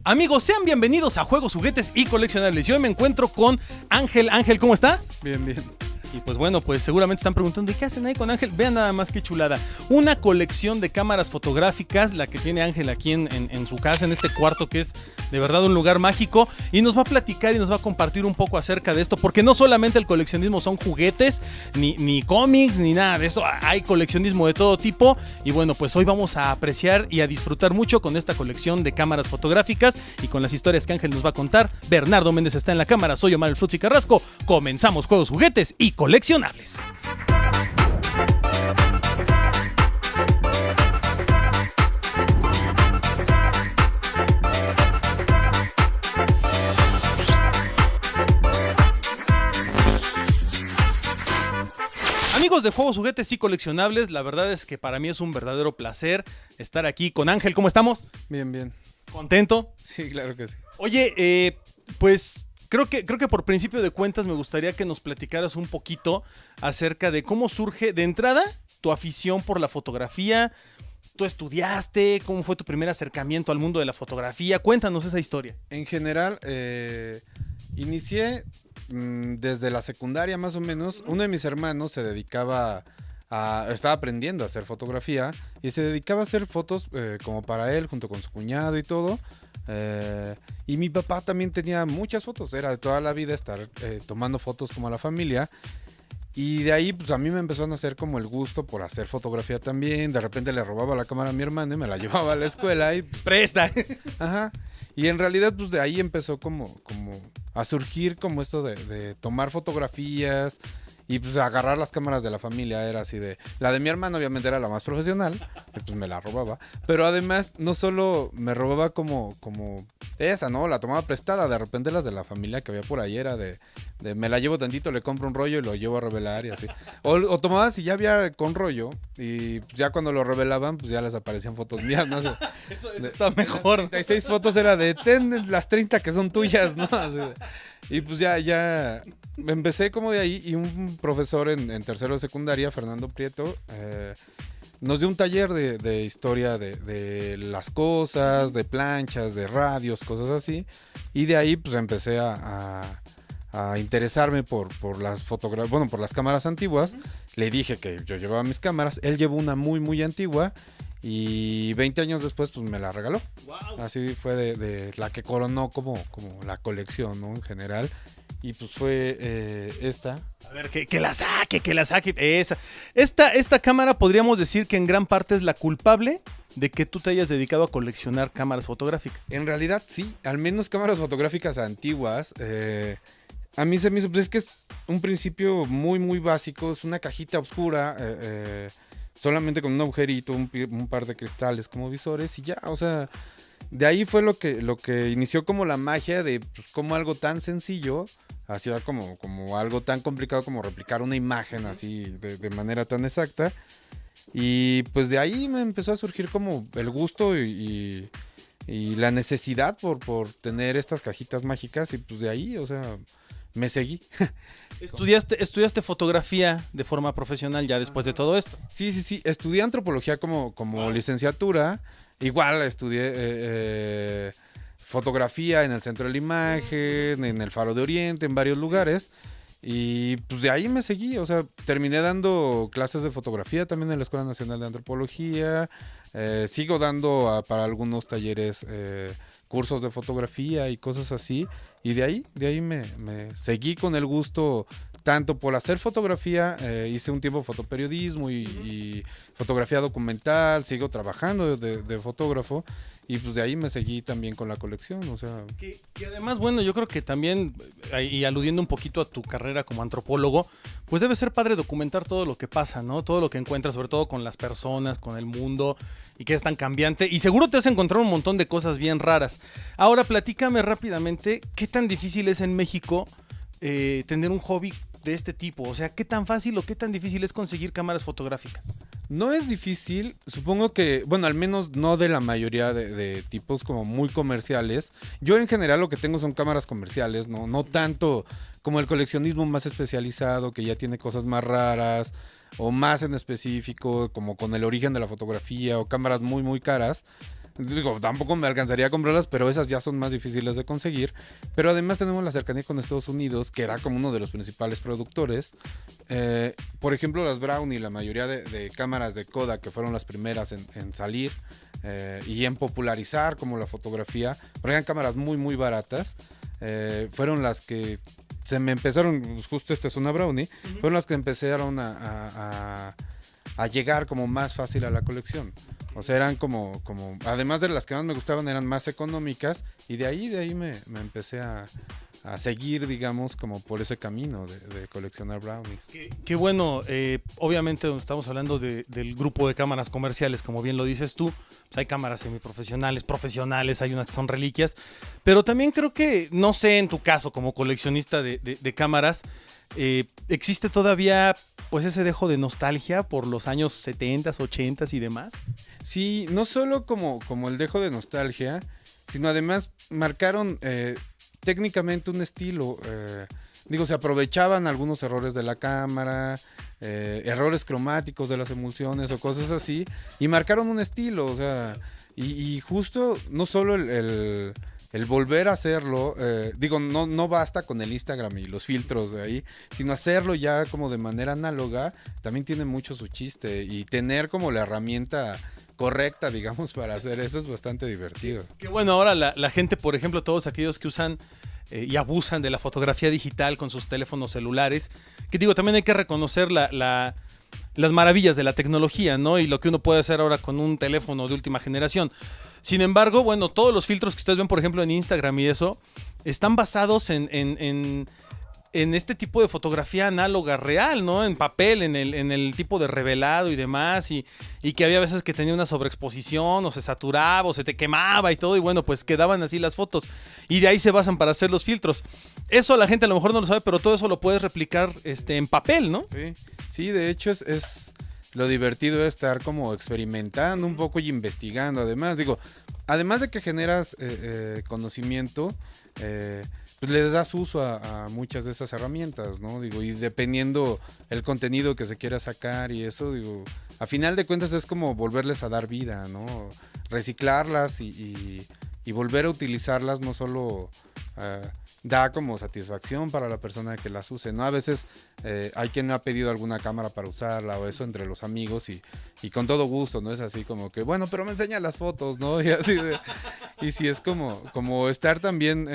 Amigos, sean bienvenidos a Juegos, Juguetes y Coleccionables. Yo hoy me encuentro con Ángel. Ángel, ¿cómo estás? Bien, bien. Y pues bueno, pues seguramente están preguntando, ¿y qué hacen ahí con Ángel? Vean nada más qué chulada. Una colección de cámaras fotográficas, la que tiene Ángel aquí en su casa, en este cuarto que es de verdad un lugar mágico. Y nos va a platicar y nos va a compartir un poco acerca de esto, porque no solamente el coleccionismo son juguetes, ni cómics, ni nada de eso. Hay coleccionismo de todo tipo. Y bueno, pues hoy vamos a apreciar y a disfrutar mucho con esta colección de cámaras fotográficas y con las historias que Ángel nos va a contar. Bernardo Méndez está en la cámara, soy Omar el Frutzi Carrasco. Comenzamos Juegos, Juguetes y Coleccionables. Amigos de Juegos, Juguetes y Coleccionables, la verdad es que para mí es un verdadero placer estar aquí con Ángel. ¿Cómo estamos? Bien, bien. ¿Contento? Sí, claro que sí. Oye, pues creo que por principio de cuentas me gustaría que nos platicaras un poquito acerca de cómo surge de entrada tu afición por la fotografía. ¿Tú estudiaste? ¿Cómo fue tu primer acercamiento al mundo de la fotografía? Cuéntanos esa historia. En general, inicié desde la secundaria más o menos. Uno de mis hermanos se dedicaba estaba aprendiendo a hacer fotografía y se dedicaba a hacer fotos como para él, junto con su cuñado y todo. Y mi papá también tenía muchas fotos, era de toda la vida estar tomando fotos como a la familia. Y de ahí, pues a mí me empezó a nacer como el gusto por hacer fotografía también. De repente le robaba la cámara a mi hermano y me la llevaba a la escuela y ¡presta! Ajá. Y en realidad, pues de ahí empezó como a surgir como esto de tomar fotografías y pues agarrar las cámaras de la familia. Era así de... La de mi hermano obviamente era la más profesional, y pues me la robaba. Pero además, no solo me robaba como esa, ¿no? La tomaba prestada. De repente las de la familia que había por ahí era de me la llevo tantito, le compro un rollo y lo llevo a revelar y así. O tomaba si ya había con rollo y pues ya cuando lo revelaban, pues ya les aparecían fotos mías, ¿no? Eso está mejor. 36 fotos era de ten las 30 que son tuyas, ¿no? Así y pues ya empecé como de ahí y un profesor en tercero de secundaria, Fernando Prieto, nos dio un taller de historia de las cosas, de planchas, de radios, cosas así. Y de ahí pues empecé a interesarme por las fotografías, bueno, por las cámaras antiguas. Le dije que yo llevaba mis cámaras, él llevó una muy, muy antigua. Y 20 años después, pues me la regaló. Wow. Así fue de la que coronó como la colección, ¿no? En general. Y pues fue esta. A ver, que la saque. Esta cámara podríamos decir que en gran parte es la culpable de que tú te hayas dedicado a coleccionar cámaras fotográficas. En realidad sí, al menos cámaras fotográficas antiguas. A mí se me hizo, pues es que es un principio muy, muy básico. Es una cajita oscura, solamente con un agujerito, un par de cristales como visores y ya, o sea, de ahí fue lo que inició como la magia de pues, como algo tan sencillo hacía como algo tan complicado como replicar una imagen así de manera tan exacta. Y pues de ahí me empezó a surgir como el gusto y la necesidad por tener estas cajitas mágicas y pues de ahí, o sea, me seguí. ¿Estudiaste fotografía de forma profesional ya después de todo esto? Sí. Estudié antropología como licenciatura. Igual estudié fotografía en el Centro de la Imagen, en el Faro de Oriente, en varios lugares. Y pues de ahí me seguí. O sea, terminé dando clases de fotografía también en la Escuela Nacional de Antropología. Sigo dando para algunos talleres cursos de fotografía y cosas así. Y de ahí me seguí con el gusto tanto por hacer fotografía, hice un tiempo fotoperiodismo y fotografía documental, sigo trabajando de fotógrafo y pues de ahí me seguí también con la colección, o sea... Y además, bueno, yo creo que también, y aludiendo un poquito a tu carrera como antropólogo, pues debe ser padre documentar todo lo que pasa, ¿no? Todo lo que encuentras, sobre todo con las personas, con el mundo, y que es tan cambiante, y seguro te has encontrado un montón de cosas bien raras. Ahora, platícame rápidamente, ¿qué tan difícil es en México tener un hobby de este tipo? O sea, ¿qué tan fácil o qué tan difícil es conseguir cámaras fotográficas? No es difícil, supongo que, bueno, al menos no de la mayoría de tipos como muy comerciales. Yo en general lo que tengo son cámaras comerciales, no tanto como el coleccionismo más especializado que ya tiene cosas más raras o más en específico, como con el origen de la fotografía o cámaras muy muy caras. Digo, tampoco me alcanzaría a comprarlas, pero esas ya son más difíciles de conseguir. Pero además tenemos la cercanía con Estados Unidos, que era como uno de los principales productores. Por ejemplo, las Brownie, la mayoría de cámaras de Kodak, que fueron las primeras en salir y en popularizar como la fotografía, porque eran cámaras muy, muy baratas, fueron las que se me empezaron, justo esta es una Brownie, fueron las que empezaron a llegar como más fácil a la colección. O sea, eran como, además de las que más me gustaban, eran más económicas, y de ahí me empecé a seguir, digamos, como por ese camino de coleccionar brownies. Qué bueno, obviamente estamos hablando del grupo de cámaras comerciales, como bien lo dices tú, pues hay cámaras semiprofesionales, profesionales, hay unas que son reliquias, pero también creo que, no sé, en tu caso como coleccionista de cámaras, ¿existe todavía pues ese dejo de nostalgia por los años 70, 80 y demás? Sí, no solo como el dejo de nostalgia, sino además marcaron técnicamente un estilo. Digo, se aprovechaban algunos errores de la cámara, errores cromáticos de las emulsiones o cosas así, y marcaron un estilo. O sea, y justo no solo el volver a hacerlo, digo, no basta con el Instagram y los filtros de ahí, sino hacerlo ya como de manera análoga, también tiene mucho su chiste, y tener como la herramienta correcta, digamos, para hacer eso es bastante divertido. Qué bueno, ahora la gente, por ejemplo, todos aquellos que usan y abusan de la fotografía digital con sus teléfonos celulares, que digo, también hay que reconocer las maravillas de la tecnología, ¿no? Y lo que uno puede hacer ahora con un teléfono de última generación. Sin embargo, bueno, todos los filtros que ustedes ven, por ejemplo, en Instagram y eso, están basados en este tipo de fotografía análoga real, ¿no? En papel, en el tipo de revelado y demás, y que había veces que tenía una sobreexposición, o se saturaba, o se te quemaba y todo, y bueno, pues quedaban así las fotos. Y de ahí se basan para hacer los filtros. Eso la gente a lo mejor no lo sabe, pero todo eso lo puedes replicar en papel, ¿no? Sí, de hecho es lo divertido de estar como experimentando un poco y investigando. Además de que generas conocimiento, pues les das uso a muchas de esas herramientas, ¿no? Digo, y dependiendo el contenido que se quiera sacar y eso, digo, a final de cuentas es como volverles a dar vida, ¿no? Reciclarlas y volver a utilizarlas no solo da como satisfacción para la persona que las use, ¿no? A veces hay quien ha pedido alguna cámara para usarla o eso entre los amigos y con todo gusto, ¿no? Es así como que, bueno, pero me enseña las fotos, ¿no? Y así y sí es como estar también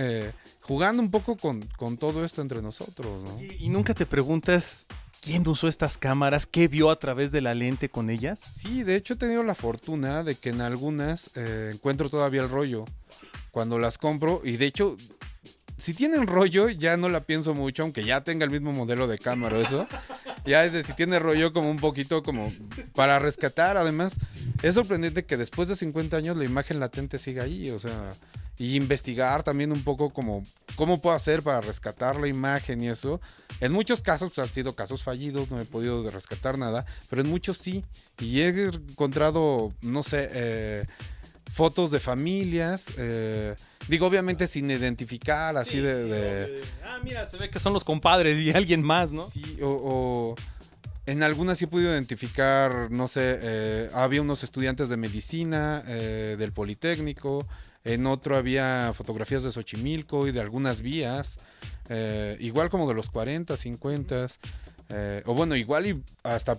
jugando un poco con todo esto entre nosotros, ¿no? ¿Y nunca te preguntas quién usó estas cámaras? ¿Qué vio a través de la lente con ellas? Sí, de hecho he tenido la fortuna de que en algunas encuentro todavía el rollo cuando las compro, y de hecho, si tienen rollo ya no la pienso mucho, aunque ya tenga el mismo modelo de cámara o eso. Ya es de si tiene rollo como un poquito como para rescatar. Además, es sorprendente que después de 50 años la imagen latente siga ahí, o sea, y investigar también un poco como cómo puedo hacer para rescatar la imagen y eso. En muchos casos pues, han sido casos fallidos, no he podido rescatar nada, pero en muchos sí. Y he encontrado, no sé, fotos de familias, digo, obviamente sin identificar, así sí, mira, se ve que son los compadres y alguien más, ¿no? Sí, o en algunas sí he podido identificar, no sé, había unos estudiantes de medicina del Politécnico, en otro había fotografías de Xochimilco y de algunas vías, igual como de los 40, 50, o bueno, igual y hasta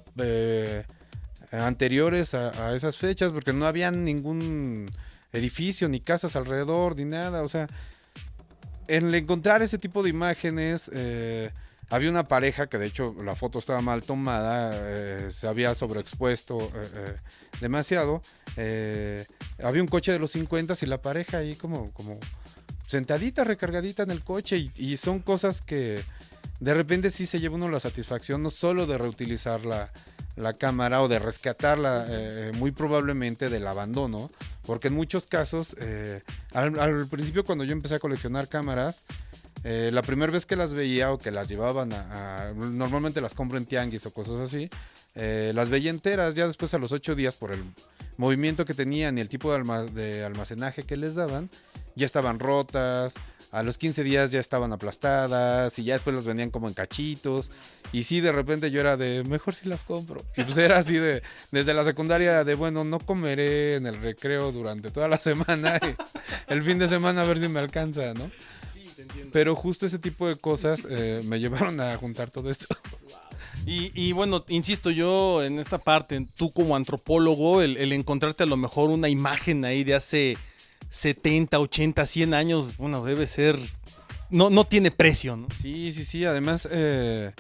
anteriores a esas fechas, porque no había ningún edificio ni casas alrededor ni nada. O sea, en encontrar ese tipo de imágenes, había una pareja que de hecho la foto estaba mal tomada, se había sobreexpuesto demasiado. Había un coche de los 50 y la pareja ahí como sentadita, recargadita en el coche, y son cosas que de repente sí se lleva uno la satisfacción no solo de reutilizar la cámara o de rescatarla muy probablemente del abandono, porque en muchos casos, al principio cuando yo empecé a coleccionar cámaras, la primera vez que las veía o que las llevaban normalmente las compro en tianguis o cosas así, las veía enteras, ya después a los 8 días por el movimiento que tenían y el tipo de almacenaje que les daban, ya estaban rotas, a los 15 días ya estaban aplastadas y ya después las vendían como en cachitos. Y sí, de repente yo era de, mejor si las compro. Y pues era así de, desde la secundaria de, bueno, no comeré en el recreo durante toda la semana y el fin de semana a ver si me alcanza, ¿no? Sí, te entiendo. Pero justo ese tipo de cosas me llevaron a juntar todo esto. Y bueno, insisto, yo en esta parte, tú como antropólogo, el encontrarte a lo mejor una imagen ahí de hace 70, 80, 100 años, bueno, debe ser... No tiene precio, ¿no? Sí. Además, de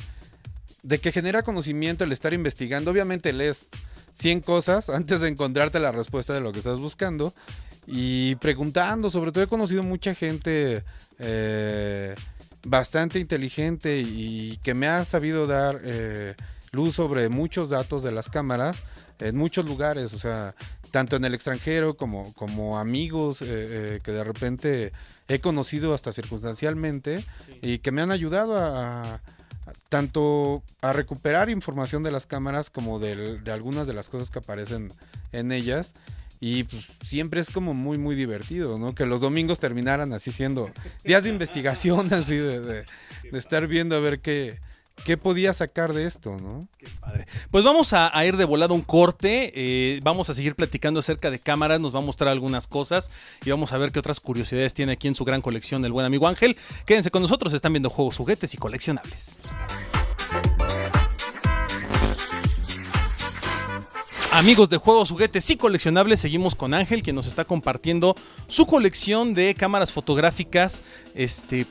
que genera conocimiento el estar investigando. Obviamente lees 100 cosas antes de encontrarte la respuesta de lo que estás buscando. Y preguntando, sobre todo he conocido mucha gente bastante inteligente y que me ha sabido dar luz sobre muchos datos de las cámaras en muchos lugares, o sea, tanto en el extranjero como amigos que de repente he conocido hasta circunstancialmente, sí, y que me han ayudado tanto a recuperar información de las cámaras como de algunas de las cosas que aparecen en ellas. Y pues siempre es como muy, muy divertido, ¿no? Que los domingos terminaran así siendo días de investigación, así de estar viendo a ver qué podía sacar de esto, ¿no? Qué padre. Pues vamos a ir de volada un corte, vamos a seguir platicando acerca de cámaras, nos va a mostrar algunas cosas y vamos a ver qué otras curiosidades tiene aquí en su gran colección el buen amigo Ángel. Quédense con nosotros, están viendo juegos, juguetes y coleccionables. Amigos de Juegos, Juguetes y Coleccionables, seguimos con Ángel, quien nos está compartiendo su colección de cámaras fotográficas,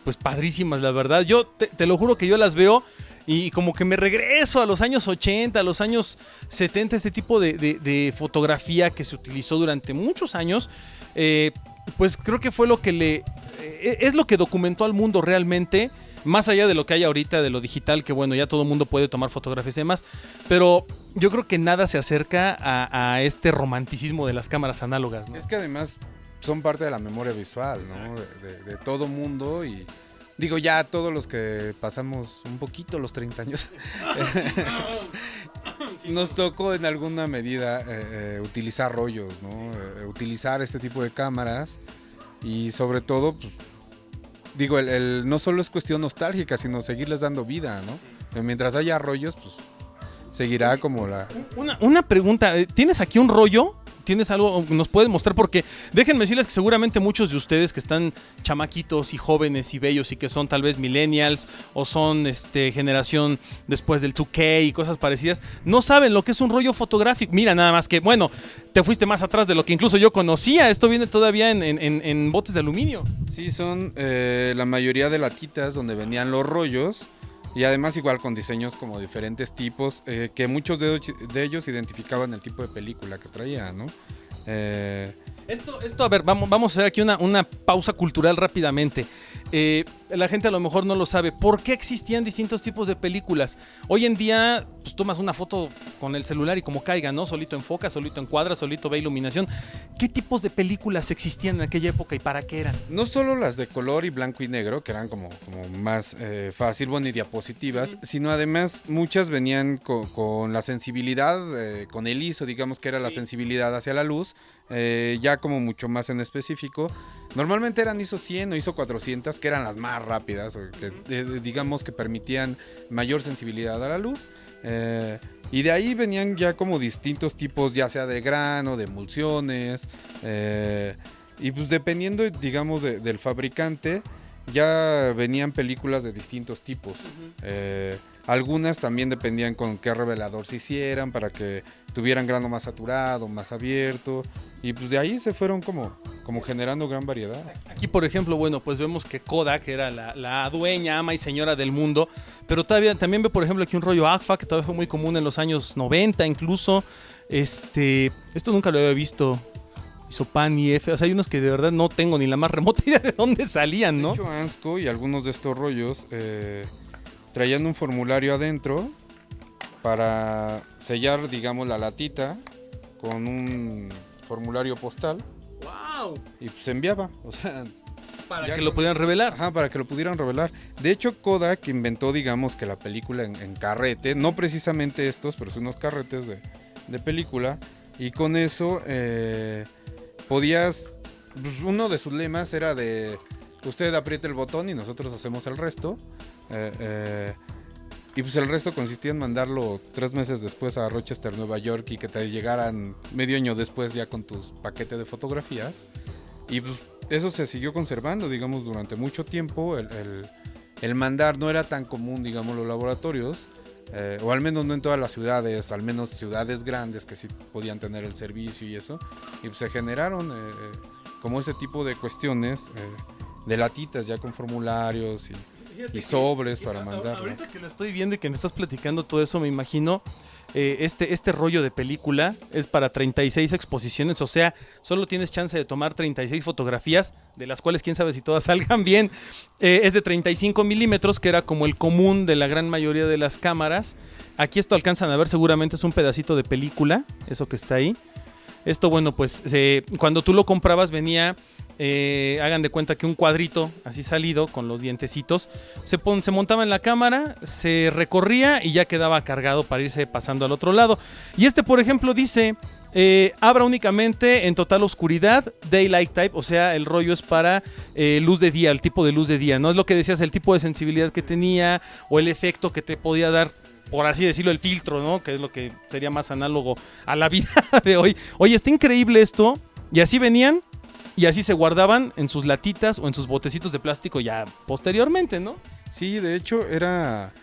pues padrísimas, la verdad. Yo te lo juro que yo las veo y como que me regreso a los años 80, a los años 70, este tipo de fotografía que se utilizó durante muchos años. Pues creo que fue lo que es lo que documentó al mundo realmente. Más allá de lo que hay ahorita, de lo digital, que bueno, ya todo el mundo puede tomar fotografías y demás, pero yo creo que nada se acerca a este romanticismo de las cámaras análogas, ¿no? Es que además son parte de la memoria visual, ¿no? De todo mundo y digo ya todos los que pasamos un poquito los 30 años, nos tocó en alguna medida utilizar rollos, ¿no? Utilizar este tipo de cámaras y sobre todo, pues, digo, no solo es cuestión nostálgica, sino seguirles dando vida, ¿no? Mientras haya rollos, pues seguirá como la... Una pregunta, ¿tienes aquí un rollo? ¿Tienes algo que nos puedes mostrar? Porque déjenme decirles que seguramente muchos de ustedes que están chamaquitos y jóvenes y bellos y que son tal vez millennials o son generación después del 2K y cosas parecidas, no saben lo que es un rollo fotográfico. Mira, nada más que, bueno, te fuiste más atrás de lo que incluso yo conocía. Esto viene todavía en botes de aluminio. Sí, son la mayoría de latitas donde venían los rollos. Y además igual con diseños como diferentes tipos, que muchos de ellos identificaban el tipo de película que traía, ¿no? Esto, a ver, vamos a hacer aquí una pausa cultural rápidamente. La gente a lo mejor no lo sabe. ¿Por qué existían distintos tipos de películas? Hoy en día, pues tomas una foto con el celular y como caiga, ¿no? Solito enfoca, solito encuadra, solito ve iluminación. ¿Qué tipos de películas existían en aquella época y para qué eran? No solo las de color y blanco y negro, que eran como más fácil, bueno, y diapositivas, sino además muchas venían con la sensibilidad, con el ISO, digamos que era la sensibilidad hacia la luz, ya como mucho más en específico. Normalmente eran ISO 100 o ISO 400, que eran las más rápidas, o que, digamos que permitían mayor sensibilidad a la luz. Y de ahí venían ya como distintos tipos, ya sea de grano, de emulsiones, y pues dependiendo, digamos, del fabricante, ya venían películas de distintos tipos. Algunas también dependían con qué revelador se hicieran para que tuvieran grano más saturado, más abierto, y pues de ahí se fueron como generando gran variedad. Aquí, por ejemplo, bueno, pues vemos que Kodak era la dueña, ama y señora del mundo, pero también ve, por ejemplo, aquí un rollo Agfa, que todavía fue muy común en los años 90 incluso. Esto nunca lo había visto. Isopan y F, o sea, hay unos que de verdad no tengo ni la más remota idea de dónde salían, ¿no? De hecho, Ansco y algunos de estos rollos traían un formulario adentro para sellar, digamos, la latita con un formulario postal. ¡Wow! Y pues se enviaba, o sea... Para que lo pudieran revelar. Ajá, para que lo pudieran revelar. De hecho, Kodak inventó, digamos, que la película en carrete, no precisamente estos, pero son unos carretes de película, y con eso podías... Pues uno de sus lemas era de usted apriete el botón y nosotros hacemos el resto. Y pues el resto consistía en mandarlo 3 meses después a Rochester, Nueva York, y que te llegaran medio año después ya con tus paquetes de fotografías. Y pues eso se siguió conservando, digamos, durante mucho tiempo. El mandar no era tan común, digamos, los laboratorios, o al menos no en todas las ciudades, al menos ciudades grandes que sí podían tener el servicio y eso. Y pues se generaron como ese tipo de cuestiones, de latitas ya con formularios y sobres para mandar. Ahorita que lo estoy viendo y que me estás platicando todo eso, me imagino este rollo de película es para 36 exposiciones, o sea, solo tienes chance de tomar 36 fotografías, de las cuales quién sabe si todas salgan bien. Es de 35 milímetros, que era como el común de la gran mayoría de las cámaras. Aquí esto alcanzan a ver, seguramente es un pedacito de película, eso que está ahí. Esto, bueno, pues cuando tú lo comprabas venía... hagan de cuenta que un cuadrito así salido con los dientecitos se montaba en la cámara, se recorría y ya quedaba cargado para irse pasando al otro lado. Y por ejemplo dice abra únicamente en total oscuridad, daylight type, o sea, el rollo es para luz de día, el tipo de luz de día, no es lo que decías, el tipo de sensibilidad que tenía o el efecto que te podía dar, por así decirlo, el filtro, ¿no? Que es lo que sería más análogo a la vida de hoy. Oye, está increíble esto. Y así venían y así se guardaban en sus latitas o en sus botecitos de plástico ya posteriormente, ¿no? Sí, de hecho era,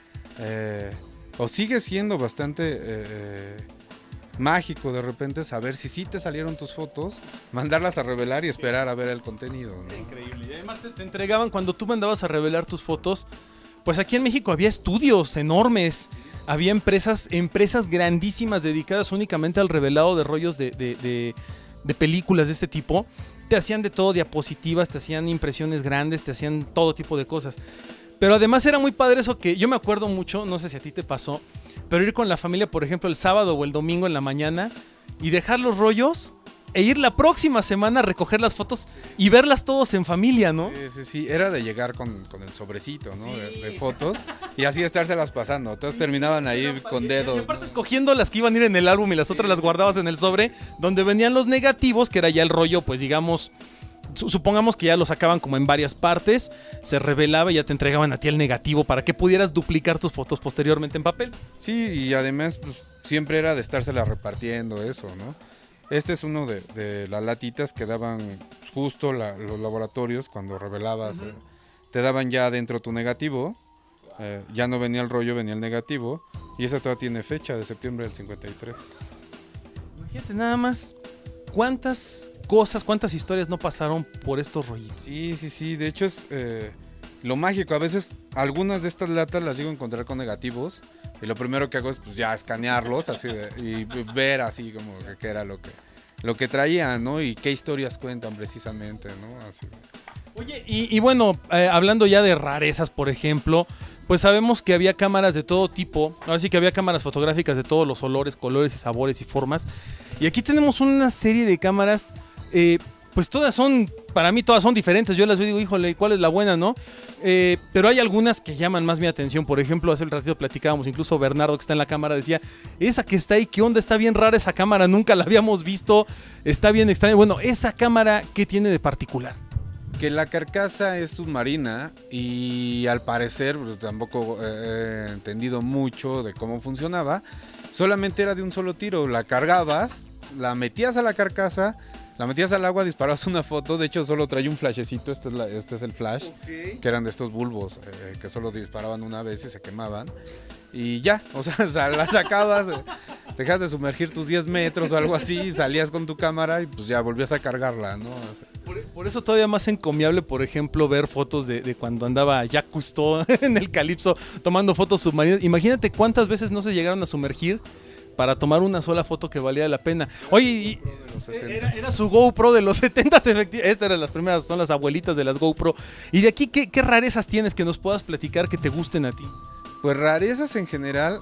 o sigue siendo bastante mágico de repente saber si sí te salieron tus fotos, mandarlas a revelar y esperar a ver el contenido, ¿no? Increíble. Y además te entregaban, cuando tú mandabas a revelar tus fotos, pues aquí en México había estudios enormes, había empresas grandísimas dedicadas únicamente al revelado de rollos de películas de este tipo. Te hacían de todo, diapositivas, te hacían impresiones grandes, te hacían todo tipo de cosas. Pero además era muy padre eso, que yo me acuerdo mucho, no sé si a ti te pasó, pero ir con la familia, por ejemplo, el sábado o el domingo en la mañana y dejar los rollos e ir la próxima semana a recoger las fotos y verlas todos en familia, ¿no? Sí, era de llegar con el sobrecito, ¿no? Sí. De fotos y así estárselas pasando. Todos terminaban ahí con dedos. Y aparte escogiendo las que iban a ir en el álbum y las otras las guardabas en el sobre, donde venían los negativos, que era ya el rollo, pues digamos, supongamos que ya lo sacaban como en varias partes, se revelaba y ya te entregaban a ti el negativo para que pudieras duplicar tus fotos posteriormente en papel. Sí, y además pues, siempre era de estárselas repartiendo eso, ¿no? Este es uno de las latitas que daban justo los laboratorios cuando revelabas. Te daban ya dentro tu negativo. Ya no venía el rollo, venía el negativo. Y esa todavía tiene fecha de septiembre del 53. Imagínate nada más cuántas cosas, cuántas historias no pasaron por estos rollitos. Sí. De hecho es lo mágico. A veces algunas de estas latas las llego a encontrar con negativos. Y lo primero que hago es pues ya escanearlos así y ver así como que era lo que traían, ¿no? Y qué historias cuentan precisamente, ¿no? Así. Oye, y bueno, hablando ya de rarezas, por ejemplo, pues sabemos que había cámaras de todo tipo. Ahora sí que había cámaras fotográficas de todos los olores, colores y sabores y formas. Y aquí tenemos una serie de cámaras, pues todas son, para mí todas son diferentes. Yo las veo y digo, híjole, ¿cuál es la buena, no? Pero hay algunas que llaman más mi atención. Por ejemplo, hace un ratito platicábamos, incluso Bernardo, que está en la cámara, decía, esa que está ahí, ¿qué onda? Está bien rara esa cámara, nunca la habíamos visto, está bien extraña. Bueno, esa cámara, ¿qué tiene de particular? Que la carcasa es submarina y al parecer tampoco he entendido mucho de cómo funcionaba. Solamente era de un solo tiro, la cargabas, la metías a la carcasa, la metías al agua, disparabas una foto. De hecho solo traía un flashecito, este es el flash, que eran de estos bulbos que solo disparaban una vez y se quemaban. Y ya, o sea, la sacabas, dejas de sumergir tus 10 metros o algo así, salías con tu cámara y pues ya volvías a cargarla, ¿no? O sea, por eso todavía más encomiable, por ejemplo, ver fotos de cuando andaba Jacques Cousteau en el Calipso tomando fotos submarinas. Imagínate cuántas veces no se llegaron a sumergir para tomar una sola foto que valía la pena. Oye, era su GoPro de los 70s, efectivamente. Estas eran las primeras, son las abuelitas de las GoPro. Y de aquí, ¿qué rarezas tienes que nos puedas platicar que te gusten a ti? Pues rarezas en general,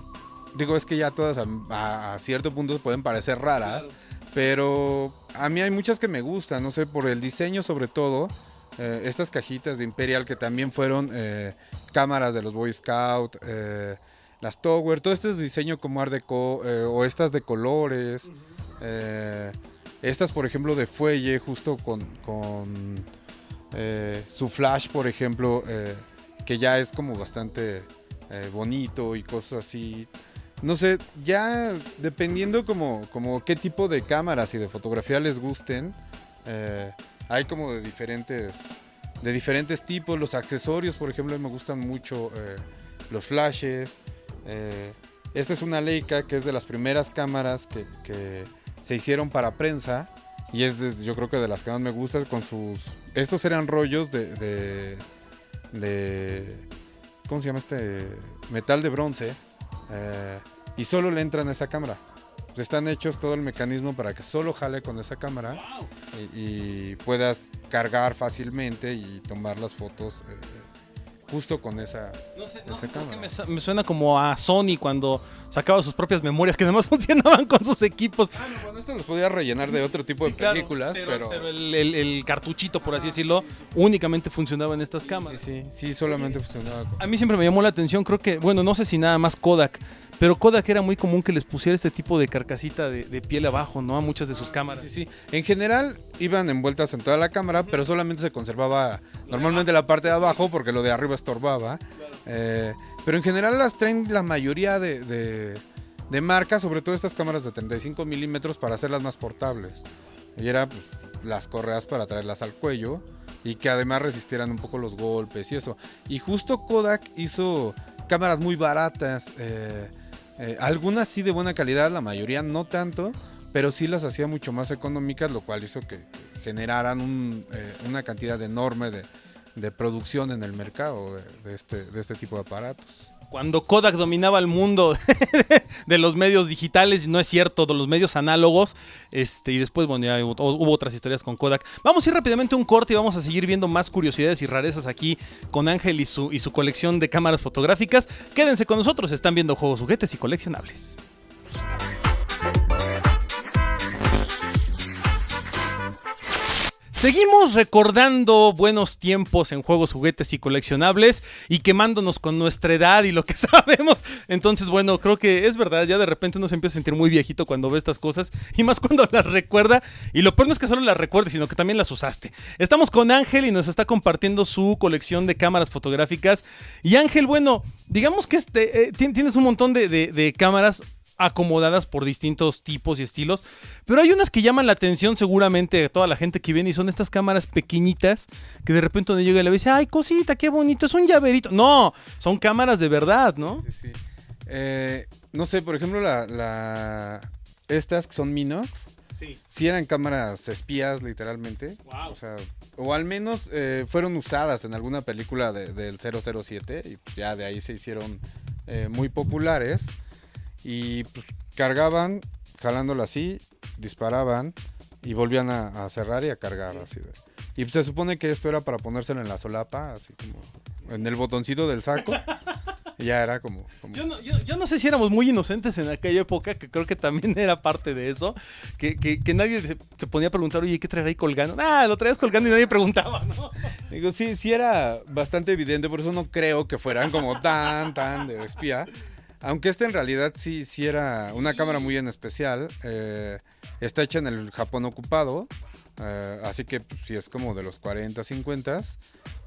digo, es que ya todas a cierto punto pueden parecer raras, claro. Pero a mí hay muchas que me gustan, no sé, por el diseño sobre todo. Estas cajitas de Imperial que también fueron cámaras de los Boy Scout, las Tower, todo este es diseño como Art Deco, o estas de colores, estas por ejemplo de fuelle, justo con Su flash, por ejemplo, que ya es como bastante bonito y cosas así. No sé, ya dependiendo como qué tipo de cámaras y de fotografía les gusten, hay como de diferentes tipos. Los accesorios, por ejemplo, me gustan mucho los flashes. Esta es una Leica que es de las primeras cámaras que se hicieron para prensa y yo creo que de las que más me gustan con estos eran rollos de ¿cómo se llama este? Metal de bronce. Y solo le entran a esa cámara. Pues están hechos todo el mecanismo para que solo jale con esa cámara y puedas cargar fácilmente y tomar las fotos justo con esa cámara. Me suena como a Sony cuando sacaba sus propias memorias que además funcionaban con sus equipos. Bueno, esto los podía rellenar de otro tipo de películas, claro, pero el cartuchito, por así decirlo, únicamente funcionaba en estas cámaras. Sí, solamente funcionaba. A mí siempre me llamó la atención, creo que, bueno, no sé si nada más Kodak, pero Kodak era muy común que les pusiera este tipo de carcasita de piel abajo, ¿no? A muchas de sus cámaras. Sí. En general iban envueltas en toda la cámara, pero solamente se conservaba normalmente la parte de abajo porque lo de arriba estorbaba. Pero en general las traen la mayoría de marcas, sobre todo estas cámaras de 35 milímetros para hacerlas más portables. Y era pues, las correas para traerlas al cuello y que además resistieran un poco los golpes y eso. Y justo Kodak hizo cámaras muy baratas, algunas sí de buena calidad, la mayoría no tanto, pero sí las hacía mucho más económicas, lo cual hizo que generaran una cantidad enorme de producción en el mercado de este tipo de aparatos. Cuando Kodak dominaba el mundo de los medios digitales, no es cierto, de los medios análogos, y después bueno, ya hubo otras historias con Kodak. Vamos a ir rápidamente a un corte y vamos a seguir viendo más curiosidades y rarezas aquí con Ángel y su colección de cámaras fotográficas. Quédense con nosotros, están viendo Juegos, Juguetes y Coleccionables. Seguimos recordando buenos tiempos en juegos, juguetes y coleccionables y quemándonos con nuestra edad y lo que sabemos. Entonces, bueno, creo que es verdad, ya de repente uno se empieza a sentir muy viejito cuando ve estas cosas y más cuando las recuerda. Y lo peor no es que solo las recuerdes, sino que también las usaste. Estamos con Ángel y nos está compartiendo su colección de cámaras fotográficas. Y Ángel, bueno, digamos que tienes un montón de cámaras acomodadas por distintos tipos y estilos, pero hay unas que llaman la atención seguramente de toda la gente que viene y son estas cámaras pequeñitas que de repente uno llega y le dice, ay cosita, qué bonito, es un llaverito. No, son cámaras de verdad, ¿no? Sí. No sé, por ejemplo, estas que son Minox, sí eran cámaras espías literalmente. Wow. O al menos fueron usadas en alguna película del 007 y pues ya de ahí se hicieron muy populares. Y pues cargaban, jalándolo así, disparaban y volvían a cerrar y a cargar. Así y pues se supone que esto era para ponérselo en la solapa, así como en el botoncito del saco. Y ya era como... Yo no sé si éramos muy inocentes en aquella época, que creo que también era parte de eso, que nadie se ponía a preguntar, oye, ¿qué traerá ahí colgando? Lo traías colgando y nadie preguntaba, ¿no? Digo, sí era bastante evidente, por eso no creo que fueran como tan de espía. Aunque en realidad sí era una cámara muy en especial. Está hecha en el Japón ocupado. Así que pues, sí es como de los 40, 50.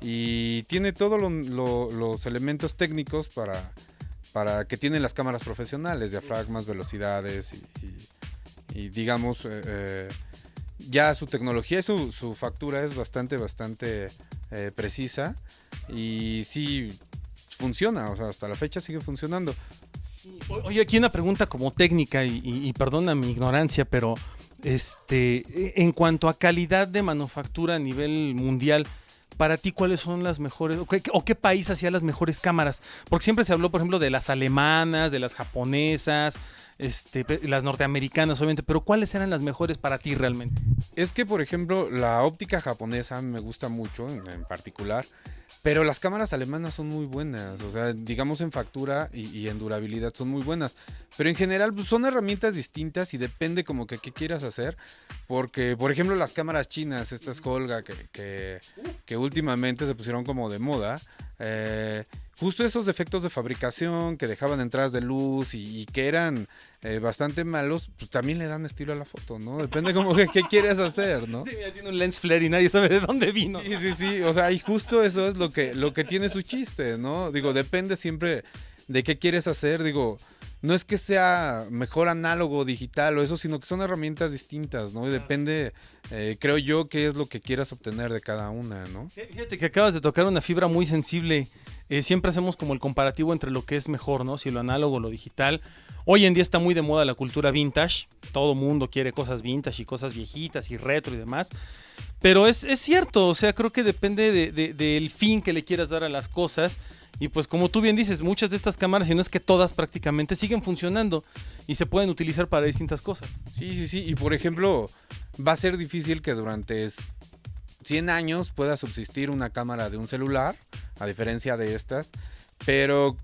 Y tiene todos los elementos técnicos para que tienen las cámaras profesionales. Diafragmas, velocidades y digamos... ya su tecnología y su factura es bastante precisa. Y sí... funciona, o sea, hasta la fecha sigue funcionando. Sí. Oye, aquí una pregunta como técnica y perdona mi ignorancia, pero en cuanto a calidad de manufactura a nivel mundial, para ti, ¿cuáles son las mejores? ¿O qué país hacía las mejores cámaras? Porque siempre se habló, por ejemplo, de las alemanas, de las japonesas, las norteamericanas, obviamente, pero ¿cuáles eran las mejores para ti realmente? Es que, por ejemplo, la óptica japonesa me gusta mucho, en particular, pero las cámaras alemanas son muy buenas, o sea, digamos en factura y en durabilidad son muy buenas, pero en general pues, son herramientas distintas y depende como que qué quieras hacer, porque, por ejemplo, las cámaras chinas, estas Holga que últimamente se pusieron como de moda, justo esos defectos de fabricación que dejaban entradas de luz y que eran bastante malos, pues también le dan estilo a la foto, ¿no? Depende como que qué quieres hacer, ¿no? Sí, mira, tiene un lens flare y nadie sabe de dónde vino. Sí, o sea, y justo eso es lo que tiene su chiste, ¿no? Digo, depende siempre de qué quieres hacer, digo, no es que sea mejor análogo o digital o eso, sino que son herramientas distintas, ¿no? Y depende, creo yo, qué es lo que quieras obtener de cada una, ¿no? Fíjate que acabas de tocar una fibra muy sensible. Siempre hacemos como el comparativo entre lo que es mejor, ¿no? Si lo análogo o lo digital. Hoy en día está muy de moda la cultura vintage. Todo mundo quiere cosas vintage y cosas viejitas y retro y demás. Pero es cierto, o sea, creo que depende del fin que le quieras dar a las cosas. Y pues como tú bien dices, muchas de estas cámaras, y no es que todas prácticamente, siguen funcionando y se pueden utilizar para distintas cosas. Sí. Y por ejemplo, va a ser difícil que durante 100 años pueda subsistir una cámara de un celular, a diferencia de estas, pero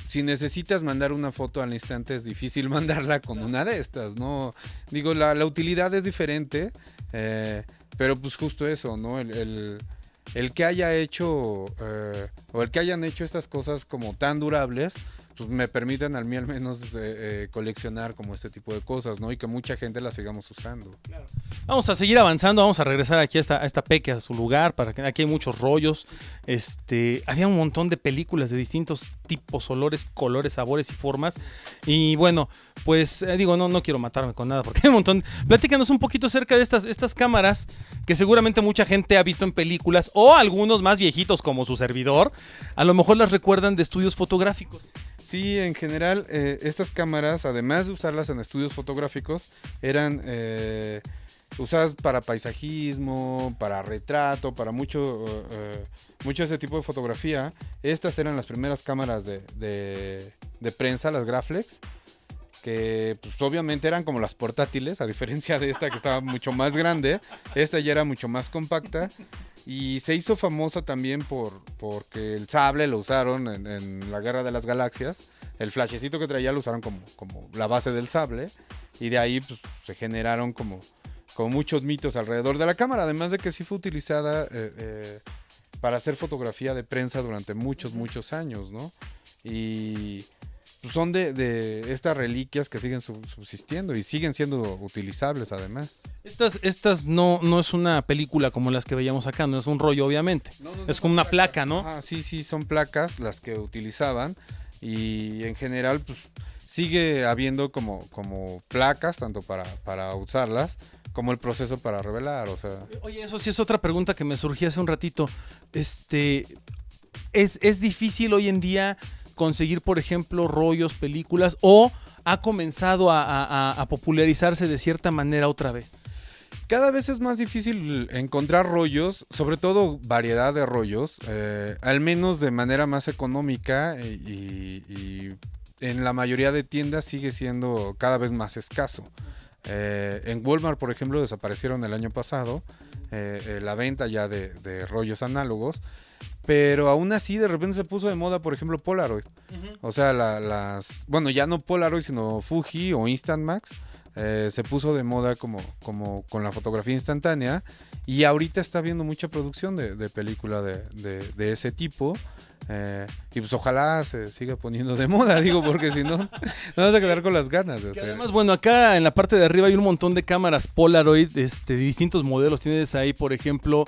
si necesitas mandar una foto al instante es difícil mandarla con una de estas, ¿no? Digo, la utilidad es diferente, pero pues justo eso, ¿no? El que haya hecho o el que hayan hecho estas cosas como tan durables, pues me permiten a mí al menos coleccionar como este tipo de cosas, ¿no? Y que mucha gente las sigamos usando. Claro. Vamos a seguir avanzando, vamos a regresar aquí a esta peque a su lugar, para que aquí hay muchos rollos. Había un montón de películas de distintos tipos, olores, colores, sabores y formas. Y bueno, pues digo, no quiero matarme con nada porque hay un montón. Platícanos un poquito acerca de estas cámaras que seguramente mucha gente ha visto en películas o algunos más viejitos como su servidor, a lo mejor las recuerdan de estudios fotográficos. Sí, en general, estas cámaras, además de usarlas en estudios fotográficos, eran usadas para paisajismo, para retrato, para mucho ese tipo de fotografía. Estas eran las primeras cámaras de prensa, las Graflex, que pues obviamente eran como las portátiles, a diferencia de esta que estaba mucho más grande. Esta ya era mucho más compacta y se hizo famosa también porque el sable lo usaron en la Guerra de las Galaxias. El flashecito que traía lo usaron como la base del sable y de ahí pues, se generaron como muchos mitos alrededor de la cámara, además de que sí fue utilizada para hacer fotografía de prensa durante muchos años, ¿no? Y son de estas reliquias que siguen subsistiendo y siguen siendo utilizables además. Estas no es una película como las que veíamos acá, no es un rollo obviamente, es como una placa, ¿no? Sí, son placas las que utilizaban y en general pues sigue habiendo como placas tanto para usarlas como el proceso para revelar, o sea. Oye, eso sí es otra pregunta que me surgió hace un ratito. ¿Es difícil hoy en día conseguir, por ejemplo, rollos, películas, o ha comenzado a popularizarse de cierta manera otra vez? Cada vez es más difícil encontrar rollos, sobre todo variedad de rollos, al menos de manera más económica y en la mayoría de tiendas sigue siendo cada vez más escaso. En Walmart, por ejemplo, desaparecieron el año pasado la venta ya de rollos análogos, pero aún así de repente se puso de moda, por ejemplo, Polaroid. O sea, bueno, ya no Polaroid, sino Fuji o Instantmax. Se puso de moda como con la fotografía instantánea y ahorita está habiendo mucha producción de película de ese tipo. Y pues ojalá se siga poniendo de moda, digo, porque si no, nos vamos a quedar con las ganas. Y además, bueno, acá en la parte de arriba hay un montón de cámaras Polaroid de distintos modelos. Tienes ahí, por ejemplo,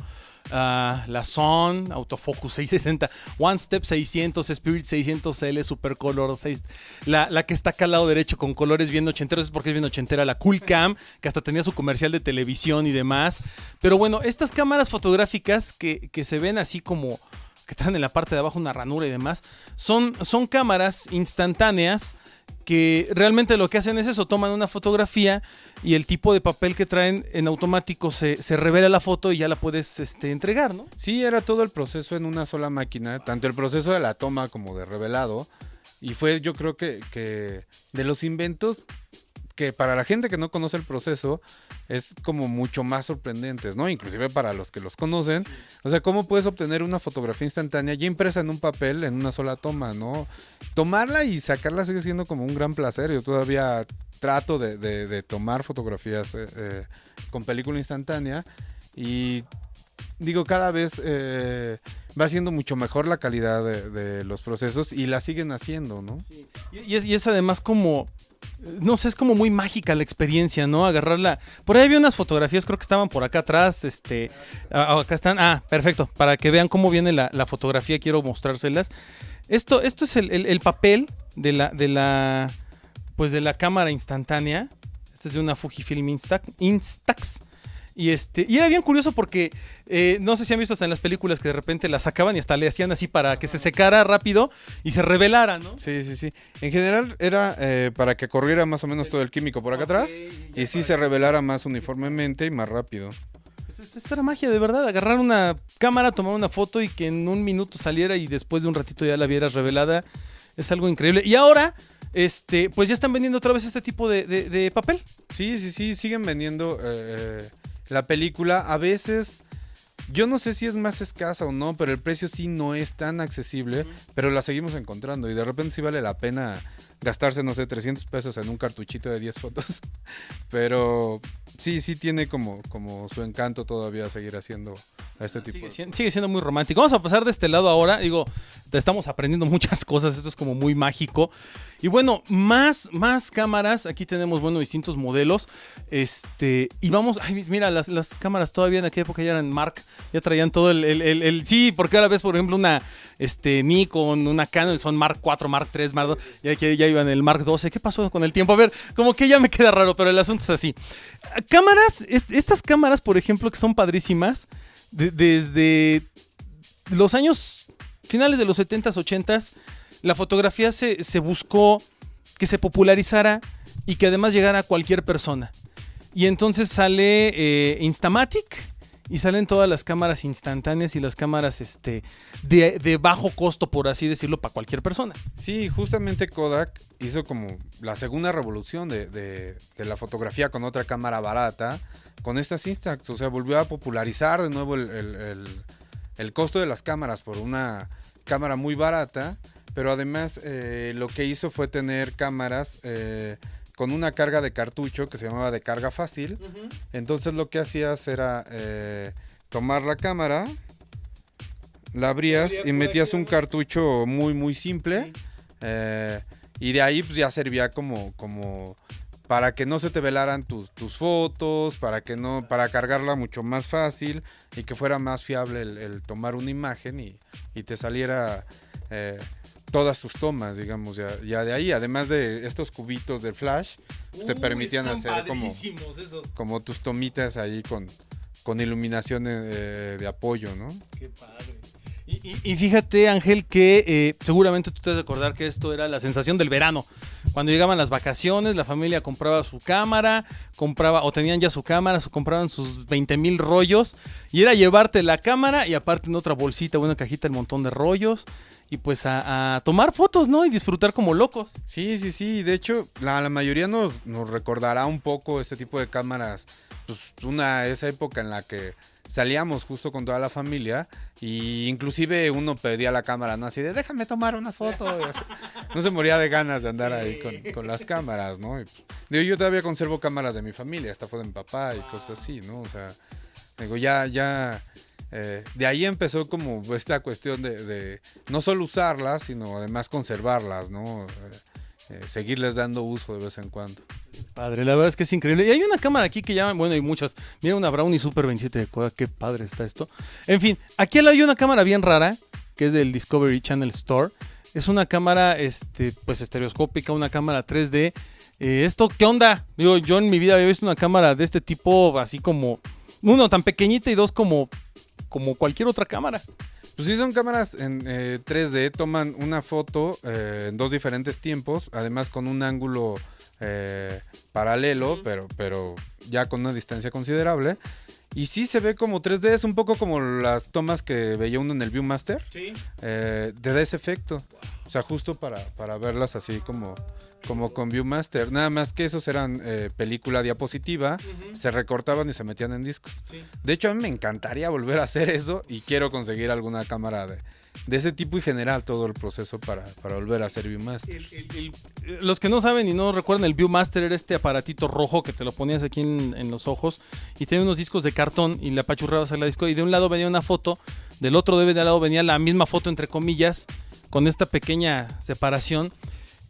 la Son, Autofocus 660, One Step 600, Spirit 600L, Super Color 6, la que está acá al lado derecho con colores bien ochenteros, es porque es bien ochentera, la Cool Cam, que hasta tenía su comercial de televisión y demás. Pero bueno, estas cámaras fotográficas que se ven así como que traen en la parte de abajo una ranura y demás, son cámaras instantáneas que realmente lo que hacen es eso, toman una fotografía y el tipo de papel que traen en automático se revela la foto y ya la puedes entregar, ¿no? Sí, era todo el proceso en una sola máquina, tanto el proceso de la toma como de revelado, y fue yo creo que de los inventos que para la gente que no conoce el proceso es como mucho más sorprendentes, ¿no? Inclusive para los que los conocen. Sí. O sea, ¿cómo puedes obtener una fotografía instantánea ya impresa en un papel en una sola toma, ¿no? Tomarla y sacarla sigue siendo como un gran placer. Yo todavía trato de tomar fotografías con película instantánea y digo, cada vez va haciendo mucho mejor la calidad de los procesos y la siguen haciendo, ¿no? Sí. Y es además como, no sé, es como muy mágica la experiencia, ¿no? Agarrarla. Por ahí había unas fotografías, creo que estaban por acá atrás, acá están. Ah, perfecto, para que vean cómo viene la fotografía, quiero mostrárselas. Esto es el papel de la cámara instantánea. Este es de una Fujifilm Instax. Y era bien curioso porque no sé si han visto hasta en las películas que de repente la sacaban y hasta le hacían así para que se secara rápido y se revelara, ¿no? Sí. En general era para que corriera más o menos todo el químico por acá atrás y sí se revelara más uniformemente y más rápido. Esta era magia, de verdad. Agarrar una cámara, tomar una foto y que en un minuto saliera y después de un ratito ya la vieras revelada. Es algo increíble. Y ahora, pues ya están vendiendo otra vez este tipo de papel. Sí, siguen vendiendo la película. A veces, yo no sé si es más escasa o no, pero el precio sí no es tan accesible, pero la seguimos encontrando y de repente sí vale la pena gastarse, no sé, 300 pesos en un cartuchito de 10 fotos. Pero sí tiene como su encanto todavía seguir haciendo este tipo. Sigue siendo muy romántico. Vamos a pasar de este lado ahora. Digo, estamos aprendiendo muchas cosas. Esto es como muy mágico. Y bueno, más cámaras. Aquí tenemos, bueno, distintos modelos. Y vamos, ay, mira, las cámaras todavía en aquella época ya eran Mark. Ya traían todo sí, porque ahora ves, por ejemplo, una Nikon, una Canon, son Mark 4, Mark 3, Mark 2. Ya iban el Mark 12. ¿Qué pasó con el tiempo? A ver, como que ya me queda raro, pero el asunto es así. Cámaras, estas cámaras, por ejemplo, que son padrísimas, desde los años finales de los 70s, 80s, la fotografía se buscó que se popularizara y que además llegara a cualquier persona. Y entonces sale Instamatic y salen todas las cámaras instantáneas y las cámaras de bajo costo, por así decirlo, para cualquier persona. Sí, justamente Kodak hizo como la segunda revolución de la fotografía con otra cámara barata, con estas Instax. O sea, volvió a popularizar de nuevo el costo de las cámaras por una cámara muy barata, pero además lo que hizo fue tener cámaras con una carga de cartucho que se llamaba de carga fácil. Uh-huh. Entonces lo que hacías era tomar la cámara, la abrías y metías un cartucho muy muy simple. Sí. Y de ahí pues ya servía como para que no se te velaran tus fotos, para cargarla mucho más fácil y que fuera más fiable el tomar una imagen y te saliera todas tus tomas, digamos, ya de ahí. Además de estos cubitos de flash, pues te permitían hacer como tus tomitas ahí con iluminación de apoyo, ¿no? Qué padre. Y fíjate, Ángel, que seguramente tú te vas a acordar que esto era la sensación del verano. Cuando llegaban las vacaciones, la familia compraba su cámara, o tenían ya su cámara, compraban sus 20,000 rollos, y era llevarte la cámara y aparte en otra bolsita, una cajita, el montón de rollos, y pues a tomar fotos, ¿no? Y disfrutar como locos. Sí. De hecho, la mayoría nos recordará un poco este tipo de cámaras, pues esa época en la que salíamos justo con toda la familia y inclusive uno perdía la cámara, ¿no? Así de, déjame tomar una foto. No se moría de ganas de andar ahí con las cámaras, ¿no? Y, digo, yo todavía conservo cámaras de mi familia, esta fue de mi papá y cosas así, ¿no? O sea, digo, de ahí empezó como esta cuestión de no solo usarlas, sino además conservarlas, ¿no? Seguirles dando uso de vez en cuando. Padre, la verdad es que es increíble. Y hay una cámara aquí que llaman, bueno, hay muchas. Mira, una Brownie Super 27 de Kodak, qué padre está esto. En fin, aquí al lado hay una cámara bien rara, que es del Discovery Channel Store. Es una cámara, pues estereoscópica, una cámara 3D. ¿Esto qué onda? Digo, yo en mi vida había visto una cámara de este tipo, así como, uno, tan pequeñita y dos, como cualquier otra cámara. Pues sí, son cámaras en 3D, toman una foto en dos diferentes tiempos, además con un ángulo paralelo, pero ya con una distancia considerable. Y sí se ve como 3D, es un poco como las tomas que veía uno en el Viewmaster. Sí. Te da ese efecto. Wow. O sea, justo para verlas así como con Viewmaster. Nada más que esos eran película diapositiva, se recortaban y se metían en discos. Sí. De hecho, a mí me encantaría volver a hacer eso y quiero conseguir alguna cámara de ese tipo y generar todo el proceso para volver a hacer Viewmaster. Los que no saben y no recuerdan, el Viewmaster era este aparatito rojo que te lo ponías aquí en los ojos y tenía unos discos de cartón y le apachurrabas al disco y de un lado venía una foto Del otro DVD de al lado venía la misma foto, entre comillas, con esta pequeña separación.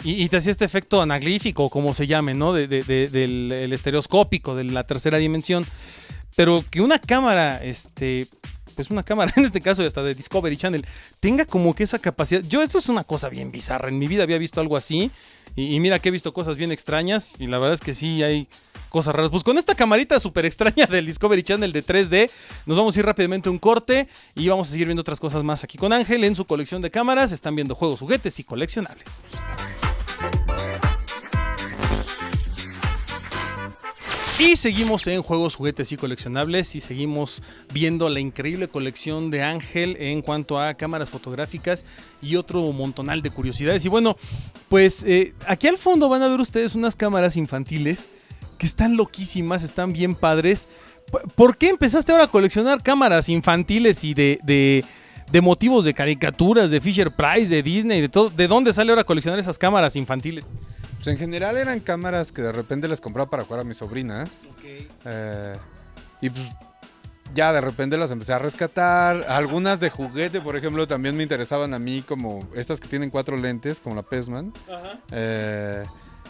Y te hacía este efecto anaglífico, como se llame, ¿no? Del el estereoscópico, de la tercera dimensión. Pero que una cámara, pues una cámara, en este caso hasta de Discovery Channel, tenga como que esa capacidad. Esto es una cosa bien bizarra. En mi vida había visto algo así. Y mira que he visto cosas bien extrañas. Y la verdad es que sí hay cosas raras. Pues con esta camarita súper extraña del Discovery Channel de 3D, nos vamos a ir rápidamente a un corte. Y vamos a seguir viendo otras cosas más aquí con Ángel en su colección de cámaras. Están viendo juegos, juguetes y coleccionables. Y seguimos en juegos, juguetes y coleccionables y seguimos viendo la increíble colección de Ángel en cuanto a cámaras fotográficas y otro montonal de curiosidades. Y bueno, pues aquí al fondo van a ver ustedes unas cámaras infantiles que están loquísimas, están bien padres. ¿Por qué empezaste ahora a coleccionar cámaras infantiles y de motivos de caricaturas, de Fisher Price, de Disney, de todo? ¿De dónde sale ahora coleccionar esas cámaras infantiles? Pues en general eran cámaras que de repente les compraba para jugar a mis sobrinas. Okay. Y pues ya de repente las empecé a rescatar. Algunas de juguete, por ejemplo, también me interesaban a mí, como estas que tienen 4 lentes, como la Pezman. Ajá.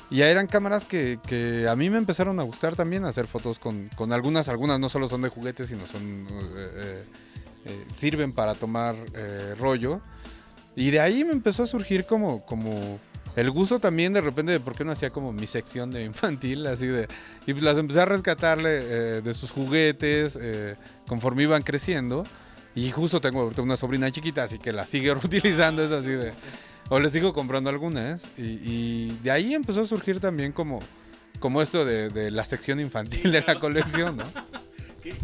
Y eran cámaras que a mí me empezaron a gustar también, hacer fotos con algunas. Algunas no solo son de juguetes, sino son sirven para tomar rollo. Y de ahí me empezó a surgir como el gusto también de repente de por qué no hacía como mi sección de infantil, así de... Y las empecé a rescatarle de sus juguetes conforme iban creciendo. Y justo tengo ahorita una sobrina chiquita, así que la sigue utilizando, es así de... O le sigo comprando algunas. Y de ahí empezó a surgir también como esto de la sección infantil de la colección, ¿no?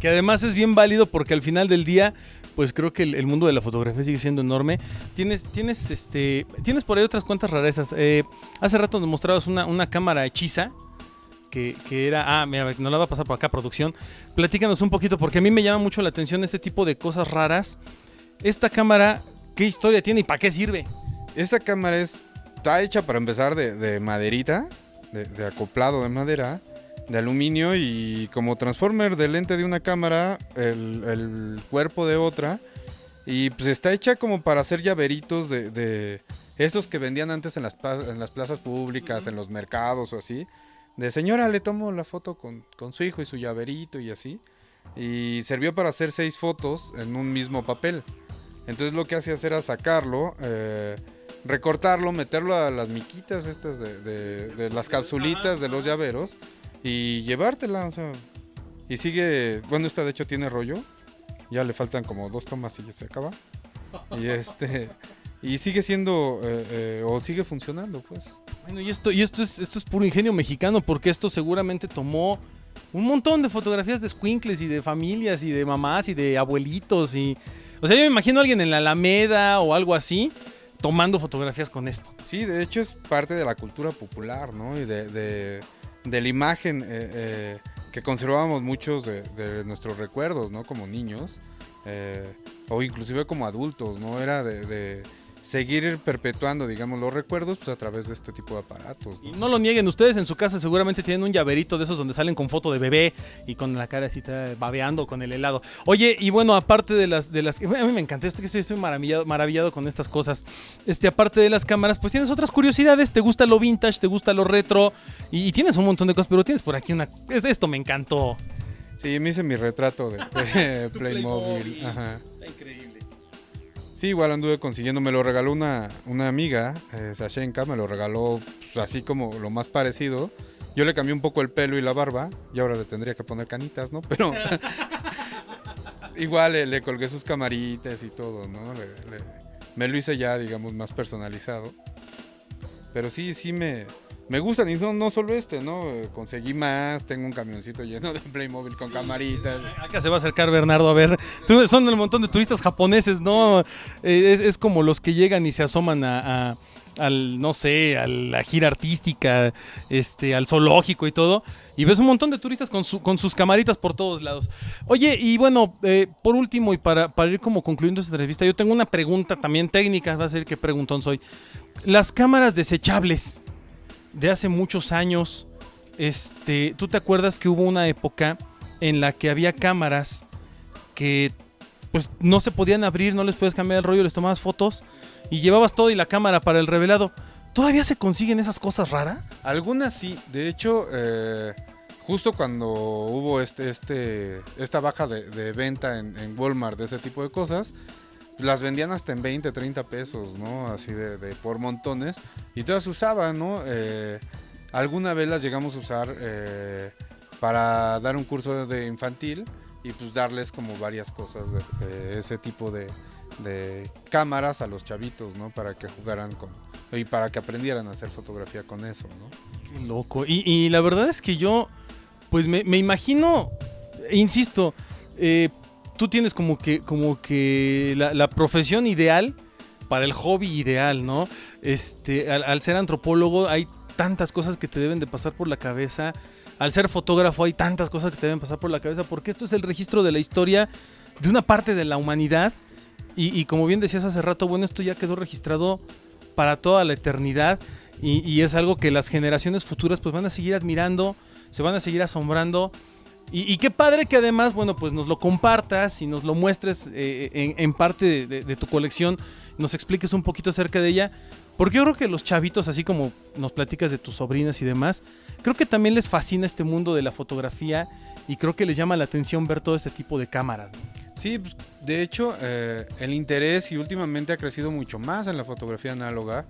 Que además es bien válido porque al final del día, pues creo que el mundo de la fotografía sigue siendo enorme. Tienes por ahí otras cuantas rarezas. Hace rato nos mostrabas una cámara hechiza que era... mira, no la va a pasar por acá, producción. Platícanos un poquito porque a mí me llama mucho la atención este tipo de cosas raras. Esta cámara, ¿qué historia tiene y para qué sirve? Esta cámara está hecha para empezar de maderita, de acoplado de madera, de aluminio, y como transformer de lente de una cámara, el cuerpo de otra, y pues está hecha como para hacer llaveritos de estos que vendían antes en las plazas públicas, en los mercados o así, de señora, le tomo la foto con su hijo y su llaverito y así, y sirvió para hacer 6 fotos en un mismo papel. Entonces lo que hacías era sacarlo, recortarlo, meterlo a las miquitas estas de las capsulitas de los llaveros y llevártela, o sea, y sigue, bueno, esta de hecho tiene rollo, ya le faltan como 2 tomas y ya se acaba, y sigue siendo, o sigue funcionando, pues. Bueno, y esto es puro ingenio mexicano, porque esto seguramente tomó un montón de fotografías de escuincles y de familias y de mamás y de abuelitos y... O sea, yo me imagino a alguien en la Alameda o algo así tomando fotografías con esto. Sí, de hecho es parte de la cultura popular, ¿no? Y de la imagen que conservábamos muchos de nuestros recuerdos, ¿no? Como niños, o inclusive como adultos, ¿no? Era de seguir perpetuando, digamos, los recuerdos pues a través de este tipo de aparatos, ¿no? Y no lo nieguen, ustedes en su casa seguramente tienen un llaverito de esos donde salen con foto de bebé y con la cara así babeando con el helado. Oye, y bueno, aparte de las a mí me encanta esto, que estoy maravillado con estas cosas. Aparte de las cámaras, pues tienes otras curiosidades, te gusta lo vintage, te gusta lo retro y tienes un montón de cosas, pero tienes por aquí esto me encantó. Sí, me hice mi retrato de Playmobil. Ajá. Está increíble. Sí, igual anduve consiguiendo, me lo regaló una amiga, Sashenka, me lo regaló pues, así como lo más parecido. Yo le cambié un poco el pelo y la barba, y ahora le tendría que poner canitas, ¿no? Pero igual le colgué sus camaritas y todo, ¿no? Me lo hice ya, digamos, más personalizado. Pero sí me gustan, y no solo ¿no? Conseguí más, tengo un camioncito lleno de Playmobil con camaritas. Acá se va a acercar Bernardo a ver. Son un montón de turistas japoneses, ¿no? Es como los que llegan y se asoman al, no sé, a la gira artística, al zoológico y todo. Y ves un montón de turistas con sus camaritas por todos lados. Oye, y bueno, por último, y para ir como concluyendo esta entrevista, yo tengo una pregunta también técnica, va a ser qué preguntón soy. Las cámaras desechables de hace muchos años, ¿tú te acuerdas que hubo una época en la que había cámaras que pues no se podían abrir, no les puedes cambiar el rollo, les tomabas fotos y llevabas todo y la cámara para el revelado. ¿Todavía se consiguen esas cosas raras? Algunas sí, de hecho, justo cuando hubo esta baja de venta en Walmart de ese tipo de cosas, las vendían hasta en 20, 30 pesos, ¿no? Así de por montones. Y todas se usaban, ¿no? Alguna vez las llegamos a usar para dar un curso de infantil y pues darles como varias cosas de ese tipo de cámaras a los chavitos, ¿no? Para que jugaran y para que aprendieran a hacer fotografía con eso, ¿no? Qué loco. Y la verdad es que yo, pues me imagino, insisto, tú tienes como que la profesión ideal para el hobby ideal, ¿no? Al ser antropólogo hay tantas cosas que te deben de pasar por la cabeza. Al ser fotógrafo hay tantas cosas que te deben pasar por la cabeza, porque esto es el registro de la historia de una parte de la humanidad. Y como bien decías hace rato, bueno, esto ya quedó registrado para toda la eternidad. Y es algo que las generaciones futuras pues van a seguir admirando, se van a seguir asombrando. Y qué padre que además, bueno, pues nos lo compartas y nos lo muestres en parte de tu colección, nos expliques un poquito acerca de ella, porque yo creo que los chavitos, así como nos platicas de tus sobrinas y demás, creo que también les fascina este mundo de la fotografía y creo que les llama la atención ver todo este tipo de cámaras, ¿no? Sí, pues, de hecho, el interés y últimamente ha crecido mucho más en la fotografía análoga.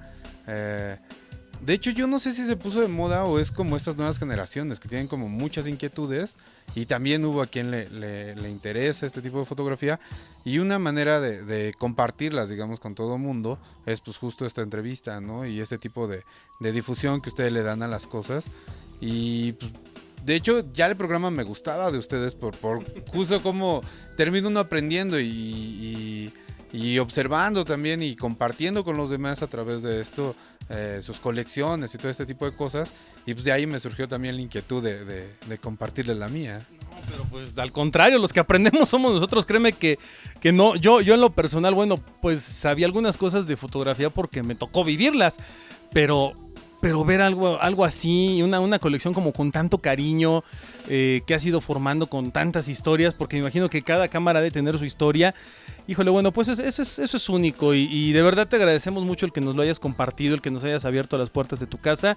De hecho, yo no sé si se puso de moda o es como estas nuevas generaciones que tienen como muchas inquietudes y también hubo a quien le interesa este tipo de fotografía y una manera de compartirlas, digamos, con todo el mundo es pues justo esta entrevista, ¿no? Y este tipo de difusión que ustedes le dan a las cosas y pues, de hecho ya el programa me gustaba de ustedes por justo como termina uno aprendiendo y observando también y compartiendo con los demás a través de esto sus colecciones y todo este tipo de cosas y pues de ahí me surgió también la inquietud de compartirles la mía. No, pero pues al contrario, los que aprendemos somos nosotros, créeme que no, yo en lo personal, bueno, pues sabía algunas cosas de fotografía porque me tocó vivirlas, pero ver algo así, una colección como con tanto cariño, que has ido formando con tantas historias, porque me imagino que cada cámara debe tener su historia. Híjole, bueno, pues eso es único y de verdad te agradecemos mucho el que nos lo hayas compartido, el que nos hayas abierto las puertas de tu casa.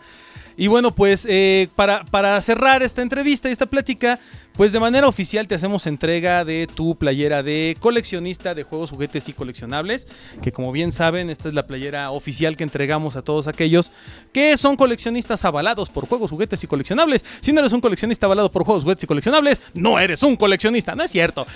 Y bueno, pues para cerrar esta entrevista y esta plática, pues de manera oficial te hacemos entrega de tu playera de coleccionista de juegos, juguetes y coleccionables, que como bien saben, esta es la playera oficial que entregamos a todos aquellos que son coleccionistas avalados por juegos, juguetes y coleccionables. Si no eres un coleccionista avalado por juegos, juguetes y coleccionables, no eres un coleccionista, no es cierto.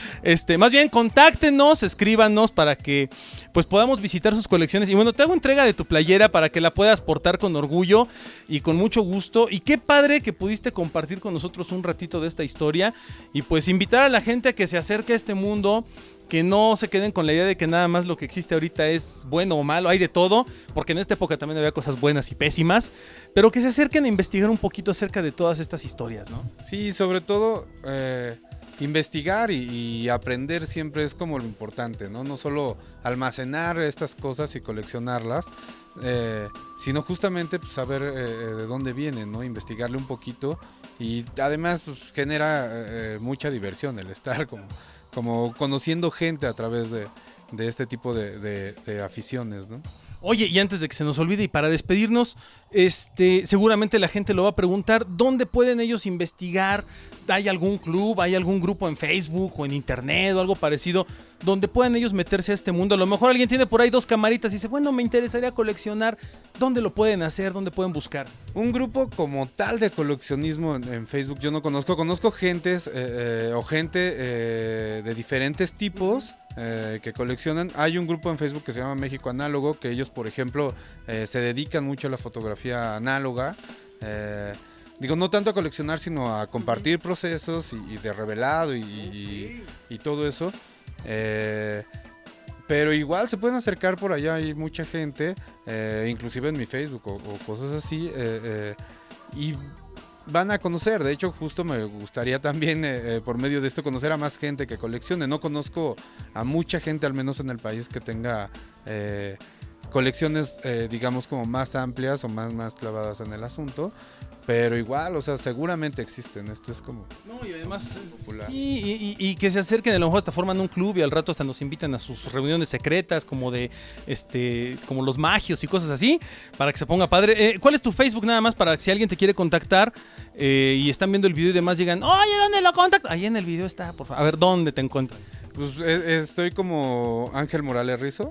Más bien, contáctenos, escríbanos para que pues podamos visitar sus colecciones. Y bueno, te hago entrega de tu playera para que la puedas portar con orgullo y con mucho gusto. Y qué padre que pudiste compartir con nosotros un ratito de esta historia y pues invitar a la gente a que se acerque a este mundo, que no se queden con la idea de que nada más lo que existe ahorita es bueno o malo, hay de todo, porque en esta época también había cosas buenas y pésimas, pero que se acerquen a investigar un poquito acerca de todas estas historias, ¿no? Sí, sobre todo investigar y aprender siempre es como lo importante, ¿no? No solo almacenar estas cosas y coleccionarlas, sino justamente pues, saber de dónde vienen, ¿no? Investigarle un poquito y además pues, genera mucha diversión el estar como conociendo gente a través de este tipo de aficiones, ¿no? Oye, y antes de que se nos olvide y para despedirnos, seguramente la gente lo va a preguntar, ¿dónde pueden ellos investigar? ¿Hay algún club, hay algún grupo en Facebook o en internet o algo parecido donde puedan ellos meterse a este mundo? A lo mejor alguien tiene por ahí 2 camaritas y dice, bueno, me interesaría coleccionar. ¿Dónde lo pueden hacer? ¿Dónde pueden buscar? Un grupo como tal de coleccionismo en Facebook yo no conozco. Conozco gentes o gente de diferentes tipos que coleccionan. Hay un grupo en Facebook que se llama México Análogo, que ellos, por ejemplo, se dedican mucho a la fotografía análoga. Digo, no tanto a coleccionar, sino a compartir procesos y de revelado y todo eso. Pero igual se pueden acercar por allá, hay mucha gente, inclusive en mi Facebook o cosas así, y van a conocer. De hecho, justo me gustaría también, por medio de esto, conocer a más gente que coleccione. No conozco a mucha gente, al menos en el país, que tenga colecciones, digamos, como más amplias o más clavadas en el asunto. Pero igual, o sea, seguramente existen. Esto es como... No, y además, popular. sí, y que se acerquen, a lo mejor hasta forman un club y al rato hasta nos invitan a sus reuniones secretas, como de, como los magios y cosas así, para que se ponga padre. ¿Cuál es tu Facebook nada más para que si alguien te quiere contactar y están viendo el video y demás digan, oye, ¿dónde lo contactas? Ahí en el video está, por favor. A ver, ¿dónde te encuentran? Pues estoy como Ángel Morales Rizo.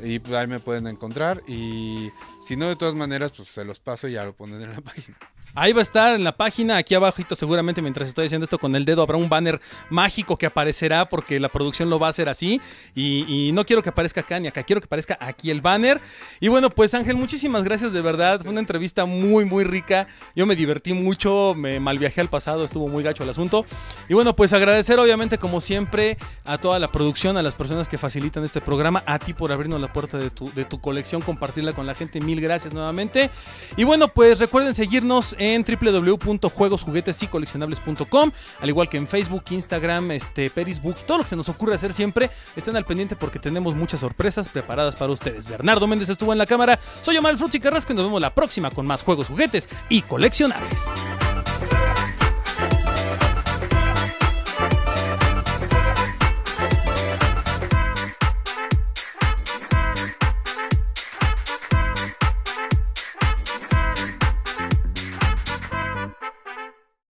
Y pues ahí me pueden encontrar. Y si no, de todas maneras, pues se los paso y ya lo ponen en la página. Ahí va a estar en la página, aquí abajito seguramente mientras estoy haciendo esto con el dedo habrá un banner mágico que aparecerá porque la producción lo va a hacer así y no quiero que aparezca acá ni acá, quiero que aparezca aquí el banner. Y bueno, pues Ángel, muchísimas gracias de verdad, fue una entrevista muy muy rica, yo me divertí mucho, me malviajé al pasado, estuvo muy gacho el asunto. Y bueno, pues agradecer obviamente como siempre a toda la producción, a las personas que facilitan este programa, a ti por abrirnos la puerta de tu colección, compartirla con la gente, mil gracias nuevamente. Y bueno, pues recuerden seguirnos en www.juegosjuguetesycoleccionables.com, al igual que en Facebook, Instagram, Perisbook, todo lo que se nos ocurre hacer siempre, estén al pendiente porque tenemos muchas sorpresas preparadas para ustedes. Bernardo Méndez estuvo en la cámara, soy Omar Fruits y Carrasco y nos vemos la próxima con más juegos, juguetes y coleccionables.